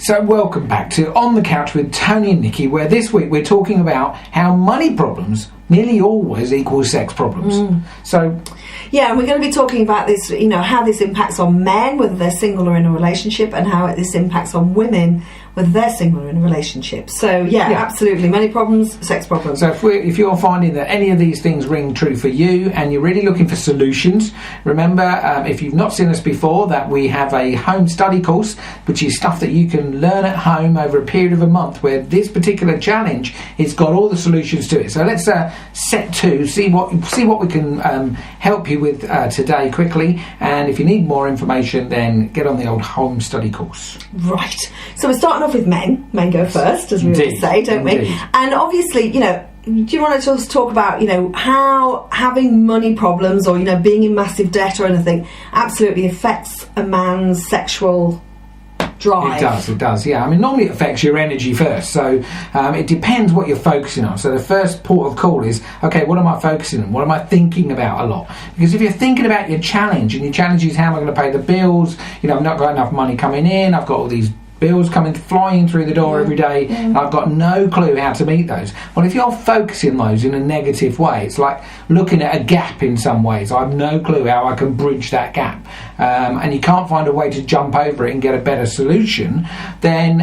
So welcome back to On the Couch with Tony and Nikki, where this week we're talking about how money problems nearly always equal sex problems. So, yeah, and we're going to be talking about this, you know, how this impacts on men, whether they're single or in a relationship, and how this impacts on women, whether they're single or in a relationship. So, yeah, absolutely. Money problems, sex problems. So if you're finding that any of these things ring true for you and you're really looking for solutions, remember, if you've not seen us before, that we have a home study course, which is stuff that you can learn at home over a period of a month, where this particular challenge, it's got all the solutions to it. So let's set to see what we can help you with today quickly. And if you need more information, then get on the old home study course. Right. So we're starting off with men. Men go first, as we always say, don't we? And obviously, you know, do you want to just talk about, you know, how having money problems or, you know, being in massive debt or anything absolutely affects a man's sexual drive? It does, yeah. I mean, normally it affects your energy first, so it depends what you're focusing on. So the first port of call is, okay, what am I focusing on? What am I thinking about a lot? Because if you're thinking about your challenge, and your challenge is how am I going to pay the bills, you know, I've not got enough money coming in, I've got all these bills coming flying through the door every day, and I've got no clue how to meet those. Well, if you're focusing those in a negative way, it's like looking at a gap in some ways. I have no clue how I can bridge that gap, and you can't find a way to jump over it and get a better solution. Then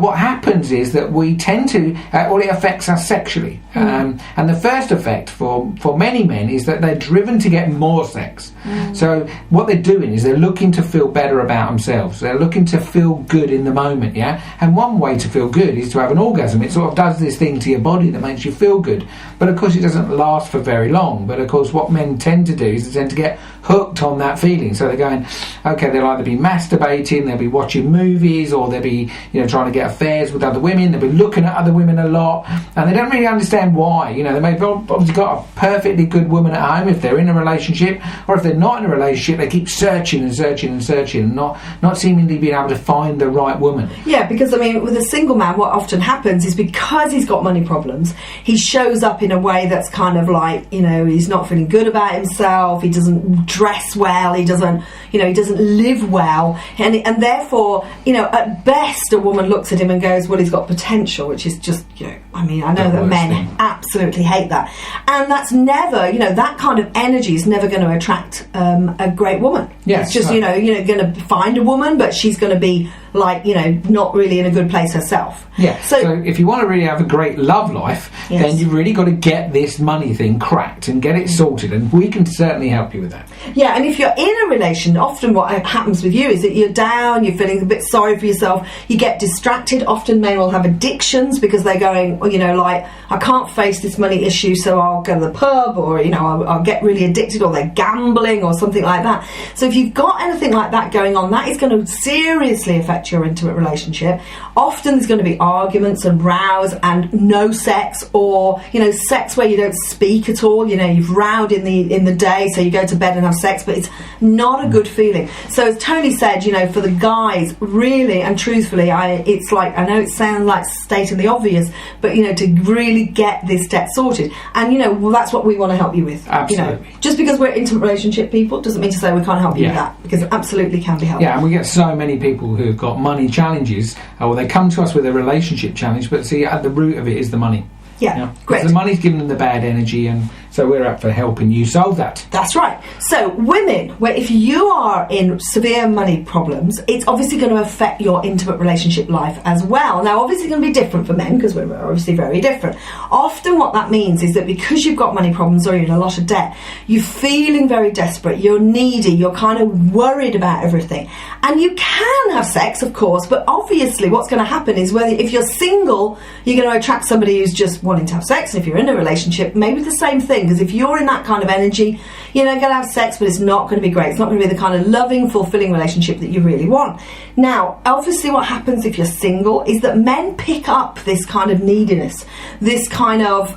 what happens is that we tend to, it affects us sexually, and the first effect for many men is that they're driven to get more sex. So what they're doing is they're looking to feel better about themselves. They're looking to feel good in the moment, yeah? And one way to feel good is to have an orgasm. It sort of does this thing to your body that makes you feel good. But of course it doesn't last for very long. But of course what men tend to do is they tend to get hooked on that feeling. So they're going, okay, they'll either be masturbating, they'll be watching movies, or they'll be, you know, trying to get affairs with other women, they'll be looking at other women a lot, and they don't really understand why. You know, they may have obviously got a perfectly good woman at home if they're in a relationship, or if they're not in a relationship, they keep searching and searching and searching, not seemingly being able to find the right woman. Yeah, because I mean, with a single man, what often happens is because he's got money problems, he shows up in a way that's kind of like, you know, he's not feeling good about himself, he doesn't dress well, he doesn't live well, and therefore, you know, at best a woman looks at him and goes, well, he's got potential, which is just, you know, I mean, I know that men absolutely hate that, and that's never, you know, that kind of energy is never going to attract a great woman. It's just, you know, going to find a woman, but she's going to be like, you know, not really in a good place herself. Yeah. So if you want to really have a great love life, then you've really got to get this money thing cracked and get it sorted, and we can certainly help you with that. Yeah, and if you're in a relation, often what happens with you is that you're down, you're feeling a bit sorry for yourself, you get distracted. Often men will have addictions because they're going, well, you know, like, I can't face this money issue, so I'll go to the pub, or, you know, I'll get really addicted, or they're gambling or something like that. So if you've got anything like that going on, that is going to seriously affect your intimate relationship. Often there's going to be arguments and rows and no sex, or, you know, sex where you don't speak at all. You know, you've rowed in the day, so you go to bed and have sex, but it's not a good feeling. So as Tony said, you know, for the guys, really and truthfully, it's like, I know it sounds like stating the obvious, but, you know, to really get this debt sorted, and, you know, well, that's what we want to help you with. Absolutely. You know, just because we're intimate relationship people doesn't mean to say we can't help you with that, because it absolutely can be helped. Yeah, and we get so many people who've got money challenges, or they come to us with a relationship challenge, but see, at the root of it is the money. Yeah, great. The money's giving them the bad energy, and so we're up for helping you solve that. That's right. So women, where if you are in severe money problems, it's obviously going to affect your intimate relationship life as well. Now, obviously it's going to be different for men, because we're obviously very different. Often what that means is that because you've got money problems or you're in a lot of debt, you're feeling very desperate, you're needy, you're kind of worried about everything. And you can have sex, of course, but obviously what's going to happen is, whether if you're single, you're going to attract somebody who's just wanting to have sex, and if you're in a relationship, maybe the same thing. Because if you're in that kind of energy, you're going to have sex, but it's not going to be great. It's not going to be the kind of loving, fulfilling relationship that you really want. Now, obviously what happens if you're single is that men pick up this kind of neediness, this kind of,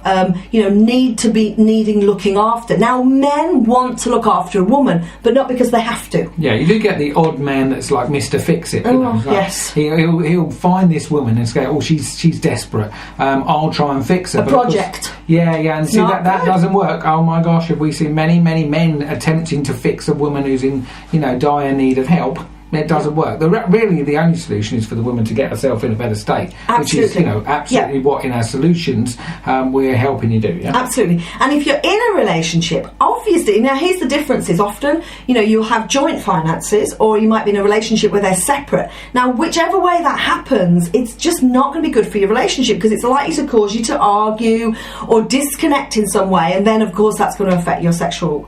you know, need to be needing looking after. Now, men want to look after a woman, but not because they have to. Yeah, you do get the odd man that's like Mr. Fix-It. You know? Yes. He'll find this woman and say, oh, she's desperate. I'll try and fix her. A project. Yeah, and see, that doesn't work. Oh my gosh, have we seen many men attempting to fix a woman who's in, you know, dire need of help? It doesn't work. Really, the only solution is for the woman to get herself in a better state, Absolutely. which is, absolutely what in our solutions we're helping you do. Yeah? Absolutely. And if you're in a relationship, obviously, now here's the differences. Often, you'll have joint finances, or you might be in a relationship where they're separate. Now, whichever way that happens, it's just not going to be good for your relationship, because it's likely to cause you to argue or disconnect in some way, and then, of course, that's going to affect your sexual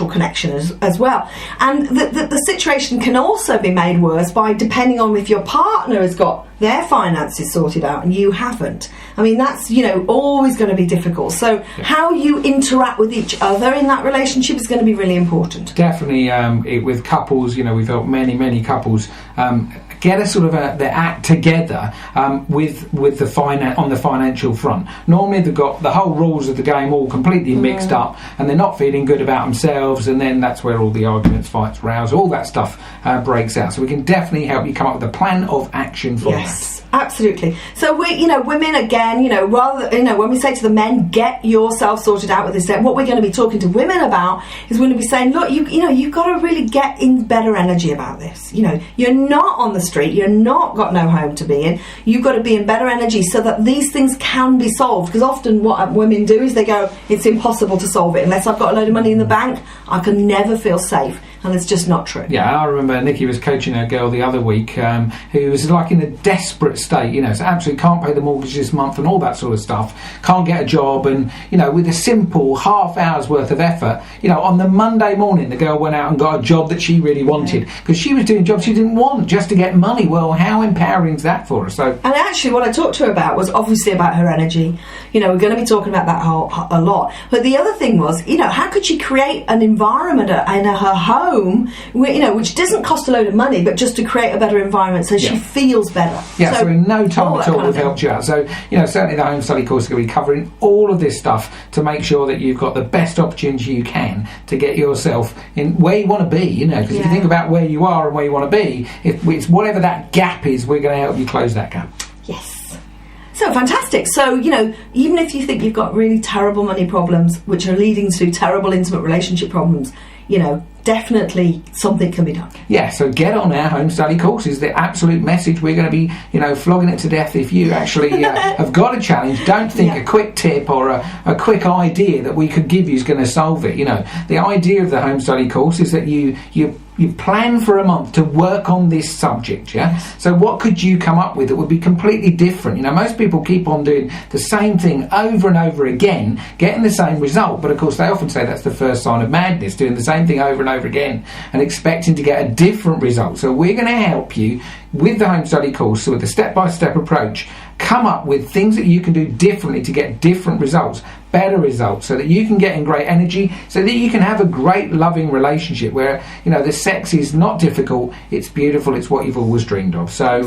connection as well. And the situation can also be made worse by depending on if your partner has got their finances sorted out and you haven't. I mean, that's always going to be difficult. So how you interact with each other in that relationship is going to be really important. Definitely, with couples, we've helped many couples get a sort of the act together with the on the financial front. Normally they've got the whole rules of the game all completely mixed up, and they're not feeling good about themselves, and then that's where all the arguments, fights, rows, all that stuff breaks out. So we can definitely help you come up with a plan of action for that. Yes, absolutely. So women again, rather, when we say to the men, get yourself sorted out with this, what we're going to be talking to women about is we're going to be saying, look, you've got to really get in better energy about this. You're not on the street, you're not got no home to be in. You've got to be in better energy so that these things can be solved. Because often what women do is they go, it's impossible to solve it unless I've got a load of money in the bank. I can never feel safe. And it's just not true. Yeah, I remember Nikki was coaching a girl the other week who was like in a desperate state, so absolutely can't pay the mortgage this month and all that sort of stuff, can't get a job, and, with a simple half hour's worth of effort, on the Monday morning the girl went out and got a job that she really wanted, because she was doing jobs she didn't want just to get money. Well, how empowering is that for her? So, and actually what I talked to her about was obviously about her energy. We're going to be talking about that a lot. But the other thing was, how could she create an environment in her home, which doesn't cost a load of money, but just to create a better environment so she feels better. Yeah, so in no time at all we've helped you out. So, certainly the Home Study course is going to be covering all of this stuff to make sure that you've got the best opportunity you can to get yourself in where you want to be, because if you think about where you are and where you want to be, if it's whatever that gap is, we're going to help you close that gap. Yes. So fantastic. So, even if you think you've got really terrible money problems, which are leading to terrible intimate relationship problems, definitely something can be done. Yeah, so get on our Home Study course is the absolute message. We're going to be, flogging it to death if you actually have got a challenge. Don't think a quick tip or a quick idea that we could give you is going to solve it. The idea of the Home Study course is that you plan for a month to work on this subject, So what could you come up with that would be completely different? Most people keep on doing the same thing over and over again, getting the same result, but of course they often say that's the first sign of madness, doing the same thing over and over again and expecting to get a different result. So we're going to help you with the Home Study course, so with a step-by-step approach, come up with things that you can do differently to get different results, better results, so that you can get in great energy, so that you can have a great loving relationship where the sex is not difficult, it's beautiful, it's what you've always dreamed of. So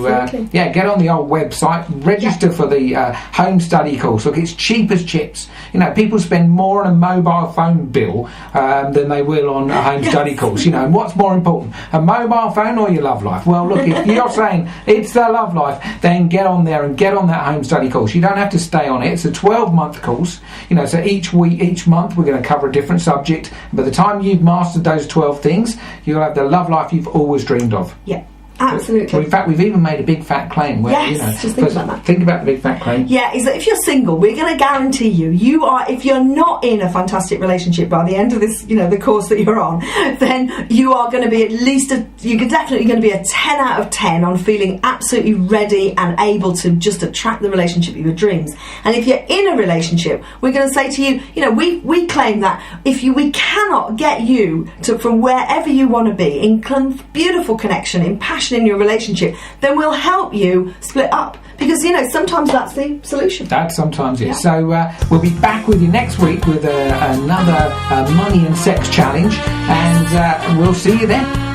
get on the old website, register for the Home Study course. Look, it's cheap as chips. People spend more on a mobile phone bill than they will on a Home Study course. And what's more important, a mobile phone or your love life? Well, look, if you're saying it's the love life, then get on there and get on that Home Study course. You don't have to stay on it. It's a 12-month course. So each week, each month, we're going to cover a different subject. And by the time you've mastered those 12 things, you'll have the love life you've always dreamed of. Yeah. Absolutely. Well, in fact, we've even made a big fat claim. Where, just think about that. Think about the big fat claim. Yeah, is that if you're single, we're going to guarantee you are, if you're not in a fantastic relationship by the end of this, the course that you're on, then you are going to be at least, you're definitely going to be a 10 out of 10 on feeling absolutely ready and able to just attract the relationship of your dreams. And if you're in a relationship, we're going to say to you, we claim that we cannot get you to from wherever you want to be in beautiful connection, in passion in your relationship, then we'll help you split up, because sometimes that's the solution. That sometimes is. So we'll be back with you next week with another money and sex challenge, and we'll see you then.